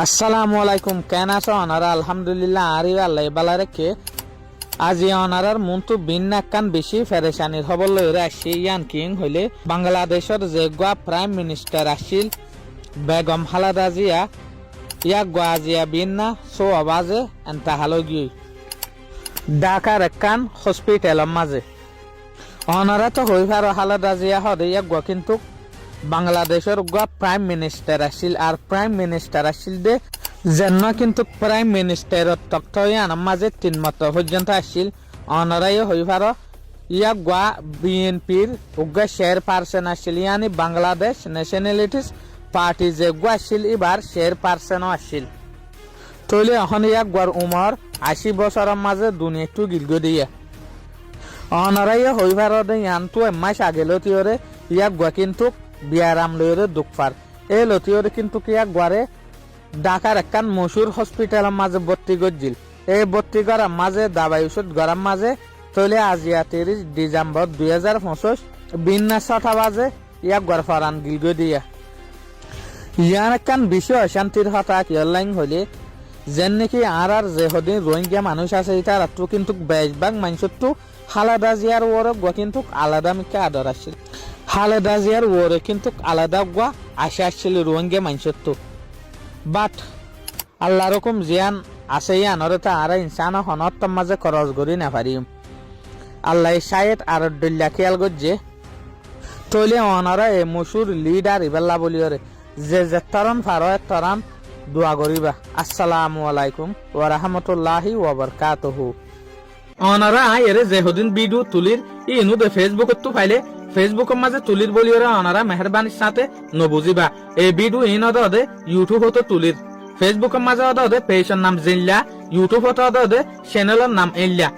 আসসালামু আলাইকুম কেন আছো অনারা আলহামদুলিল্লাহ আরি আল্লাহ বালা রেখে আজি অনারার মন্তু বিন্নাকান বেশি ফেরেশানির খবর লইরে আসি ইয়ান কিং হইলে বাংলাদেশের যে গোয়া প্রাইম মিনিস্টার আসিল বেগম খালেদা জিয়া ইয়া গোয়াজিয়া বিন্না সো আওয়াজে এন্তা হালগি ঢাকার একখান হসপিটালের মাঝে অনারা তো হই ফারো খালেদা জিয়া হদে ইয়া গোয়া কিন্তু বাংলাদেশের গোয়া প্রাইম মিনিস্টার আসিল আর প্রাইম মিনিস্টার আসিল দে যেন কিন্তু প্রাইম মিনিস্টারের তথ্য ইয়ানোর মাঝে 3 মত পর্যন্ত আসিল অনারাই হই ফারো ইয়া গোয়া বিএনপির উগ্র শেয়ার পার্সন আসিল ইয়ানি বাংলাদেশ ন্যাশনালিটিস পার্টি যে গোয়া আসিল এবার শেয়ার পার্সনও আসিল তৈলে এখন ইয়া গোয়ার উমর 80 বছরের মাঝে দুনিয়া একটু গিলগো দিয়া অনারাই হই ফারো দে ইয়ান তো মাস আগে লতিওরে ইয়া গোয়া কিন্তু বিয়ারাম লইরে দুঃখার এই লতিওরে কিন্তু ইয়া গোয়ারে ঢাকার একখান মশুর হসপিটালের মাঝে ভর্তি করছিল এই ভর্তি করার মাঝে দাবাই ওষুধ গরম মাঝে তৈলে আজিয়া 30 ডিসেম্বর 2025 বিন্না 6টা বাজে ইয়া গোয়ার ফরান গিলগো দিয়া ইয়ার একখান বিষয় অশান্তির হতা কি অনলাইন হইলে যেন নাকি আর যে হদিন রোহিঙ্গা মানুষ আছে এটা তো কিন্তু বেশভাগ মানুষের তো খালেদা জিয়ার ওর গোয়া কিন্তু আলাদা মিকে আদর আসছিল খালেদা জিয়ার ওরে কিন্তু আলাদা গোয়া আশা আসছিল রোহিঙ্গা মানুষের তো বাট আল্লাহ রকম জিয়ান আছে ইয়ানরে তা আর ইনসান হনত মাঝে খরচ করি না পারি আল্লাহ শায়েত আর ডল্লা খেয়াল করছে তৈলে অনারা এ মশুর লিডার ইবাল্লা বলিওরে যে তরন ফারো তরান দোয়া করিবা আসসালামু আলাইকুম ওয়া রাহমাতুল্লাহি ওয়া বারাকাতুহু অনারা এর যে হদিন ভিডিও তুলির ইনু দে ফেসবুকত তো ফাইলে ফেসবুকের মাঝে তুলির বলিওরা অনারা মেহরবানির সাথে নবুজিবা এই ভিডিও ইন দে ইউটিউব হতো তুলির ফেসবুকের মাঝে দে পেজের নাম জিল্লা ইউটিউব হতো দে চ্যানেলের নাম ইল্লা